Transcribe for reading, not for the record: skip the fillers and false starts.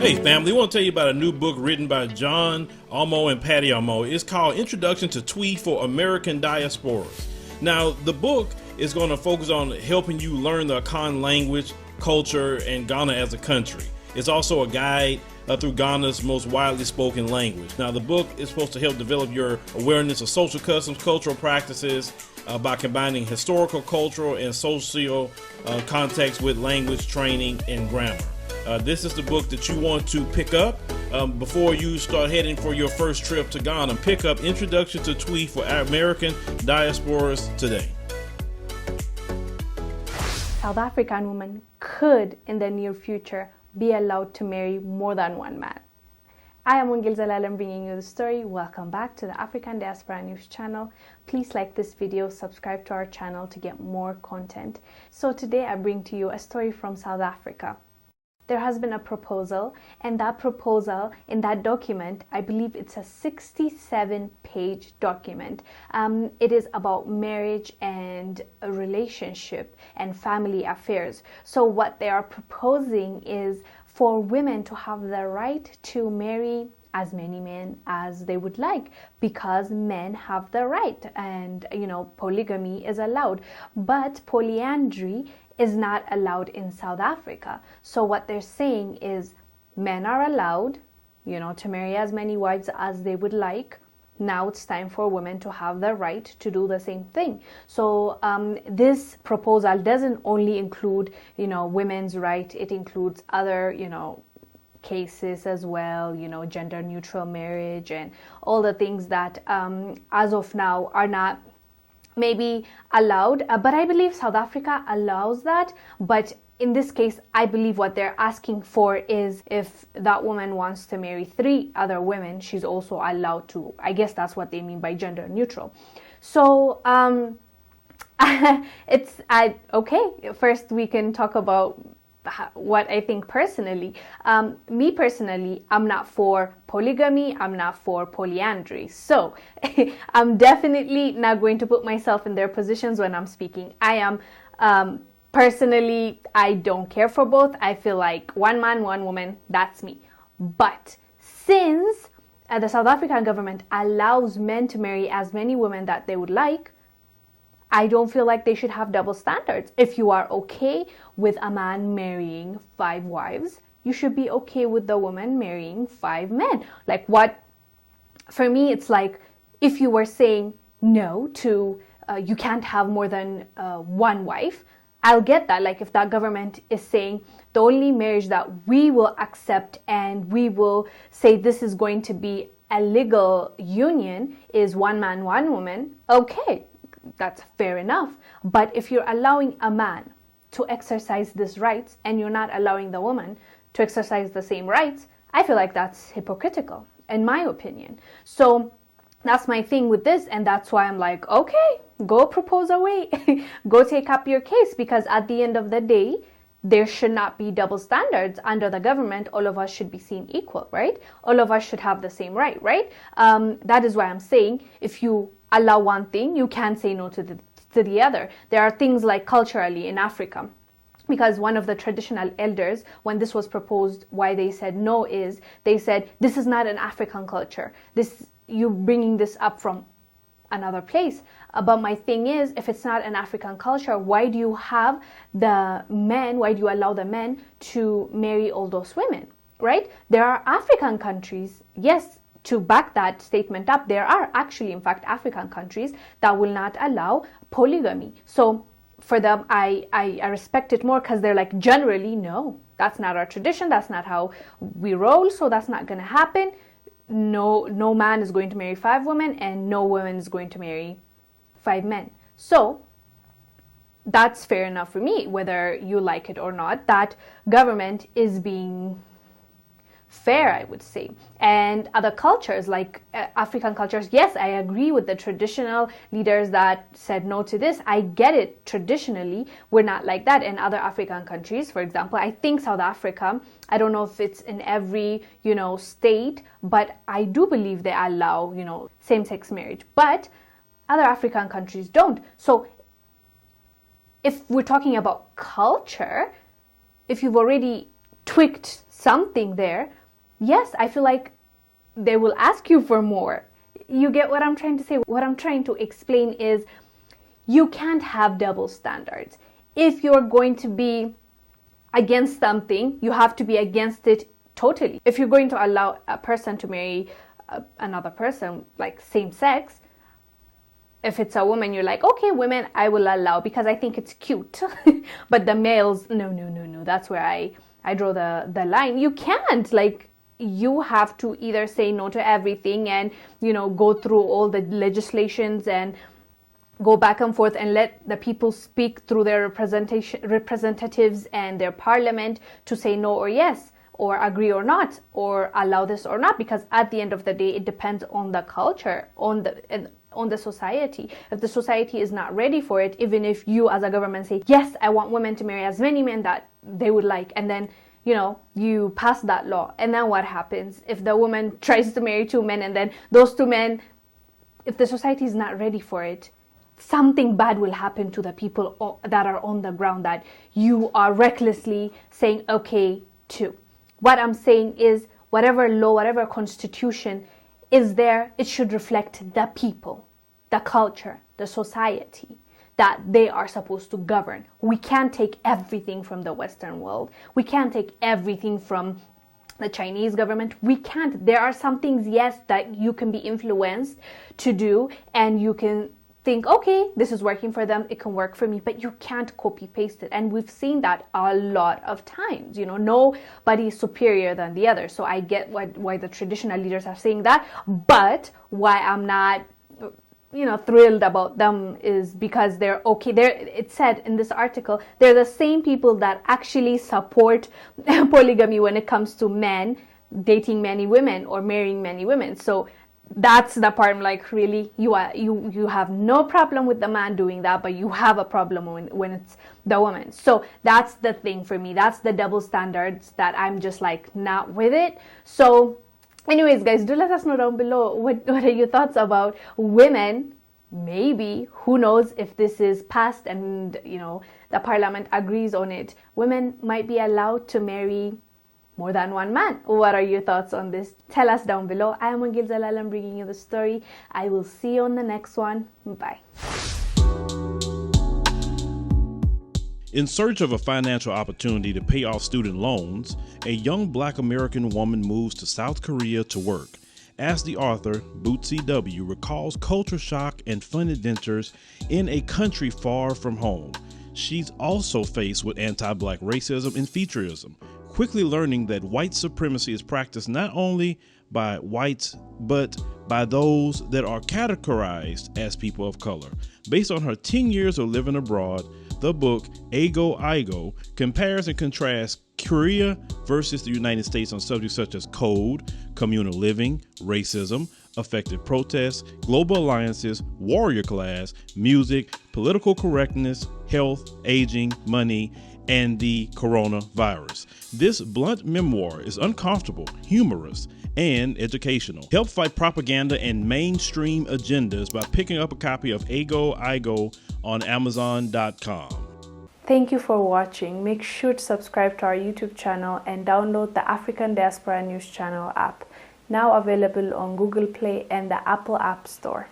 Hey family, I want to tell you about a new book written by John Almo and Patty Almo. It's called Introduction to Twi for American Diasporas. Now, the book is going to focus on helping you learn the Akan language, culture, and Ghana as a country. It's also a guide through Ghana's most widely spoken language. Now, the book is supposed to help develop your awareness of social customs, cultural practices, by combining historical, cultural, and social context with language, training, and grammar. This is the book that you want to pick up before you start heading for your first trip to Ghana. Pick up Introduction to Twi for American Diasporas today. South African women could, in the near future, be allowed to marry more than one man. I am Wongel Zelalem bringing you the story. Welcome back to the African Diaspora News channel. Please like this video, subscribe to our channel to get more content. So today I bring to you a story from South Africa. There has been a proposal, and that proposal in that document, I believe it's a 67-page document. It is about marriage and a relationship and family affairs. So what they are proposing is for women to have the right to marry as many men as they would like, because men have the right, and polygamy is allowed, but polyandry is not allowed in South Africa. So what they're saying is men are allowed, to marry as many wives as they would like. Now it's time for women to have the right to do the same thing. So this proposal doesn't only include, women's right. It includes other, cases as well, gender neutral marriage and all the things that as of now are not maybe allowed, but I believe South Africa allows that. But in this case, I believe what they're asking for is if that woman wants to marry 3 other women, she's also allowed to. I guess that's what they mean by gender neutral. So okay, first we can talk about what I think personally. Me personally, I'm not for polygamy, I'm not for polyandry. So I'm definitely not going to put myself in their positions when I'm speaking. I am personally, I don't care for both. I feel like one man, one woman, that's me. But since the South African government allows men to marry as many women that they would like, I don't feel like they should have double standards. If you are okay with a man marrying 5 wives, you should be okay with the woman marrying 5 men. Like what? For me, it's like if you were saying no to, you can't have more than 1 wife, I'll get that. Like if that government is saying the only marriage that we will accept and we will say this is going to be a legal union is 1 man, 1 woman, okay. That's fair enough. But if you're allowing a man to exercise these rights and you're not allowing the woman to exercise the same rights, I feel like that's hypocritical, in my opinion. So that's my thing with this, and that's why I'm like, okay, go propose away. Go take up your case, because at the end of the day, there should not be double standards under the government. All of us should be seen equal, right? All of us should have the same right, right? That is why I'm saying if you allow one thing, you can't say no to the other. There are things like culturally in Africa, because one of the traditional elders, when this was proposed, why they said no is they said this is not an African culture. You're bringing this up from another place. But my thing is, if it's not an African culture, why do you have the men, why do you allow the men to marry all those women, right? There are African countries, yes, to back that statement up, there are actually, in fact, African countries that will not allow polygamy. So for them, I respect it more, because they're like, generally, no, that's not our tradition, that's not how we roll, so that's not going to happen. No man is going to marry 5 women, and no woman is going to marry 5 men. So that's fair enough for me, whether you like it or not. That government is being fair, I would say. And other cultures, like African cultures, yes, I agree with the traditional leaders that said no to this. I get it. Traditionally, we're not like that. In other African countries, for example, I think South Africa, I don't know if it's in every, state, but I do believe they allow, same-sex marriage. But other African countries don't. So if we're talking about culture, if you've already tweaked something there, yes, I feel like they will ask you for more. You get what I'm trying to say? What I'm trying to explain is you can't have double standards. If you're going to be against something, you have to be against it totally. If you're going to allow a person to marry another person, like same sex, if it's a woman, you're like, okay, women, I will allow because I think it's cute. But the males, no. That's where I draw the line. You can't, like, you have to either say no to everything and, go through all the legislations and go back and forth and let the people speak through their representatives and their parliament to say no or yes, or agree or not, or allow this or not, because at the end of the day, it depends on the culture, on the society. If the society is not ready for it, even if you as a government say, yes, I want women to marry as many men that they would like, and then you pass that law, and then what happens if the woman tries to marry two men, and then those two men, if the society is not ready for it, something bad will happen to the people that are on the ground that you are recklessly saying okay to. What I'm saying is, whatever law, whatever constitution is there, it should reflect the people, the culture, the society that they are supposed to govern. We can't take everything from the Western world. We can't take everything from the Chinese government. We can't. There are some things, yes, that you can be influenced to do, and you can think, okay, this is working for them, it can work for me, but you can't copy paste it. And we've seen that a lot of times. Nobody is superior than the other. So I get why the traditional leaders are saying that, but why I'm not thrilled about them is because they're okay. It said in this article, they're the same people that actually support polygamy when it comes to men dating many women or marrying many women. So that's the part I'm like, really, you have no problem with the man doing that, but you have a problem when it's the woman. So that's the thing for me. That's the double standards that I'm just like not with it. So anyways, guys, do let us know down below what are your thoughts about women. Maybe, who knows, if this is passed and the parliament agrees on it, women might be allowed to marry more than one man. What are your thoughts on this? Tell us down below. I am Wongel Zelalem bringing you the story. I will see you on the next one. Bye. In search of a financial opportunity to pay off student loans, a young Black American woman moves to South Korea to work. As the author, Blvd W, recalls culture shock and fun adventures in a country far from home, she's also faced with anti-Black racism and featureism, quickly learning that white supremacy is practiced not only by whites, but by those that are categorized as people of color. Based on her 10 years of living abroad, the book Ago Igo compares and contrasts Korea versus the United States on subjects such as code, communal living, racism, effective protests, global alliances, warrior class, music, political correctness, health, aging, money, and the coronavirus. This blunt memoir is uncomfortable, humorous, and educational. Help fight propaganda and mainstream agendas by picking up a copy of Ago Igo on Amazon.com. Thank you for watching. Make sure to subscribe to our YouTube channel and download the African Diaspora News Channel app, now available on Google Play and the Apple App Store.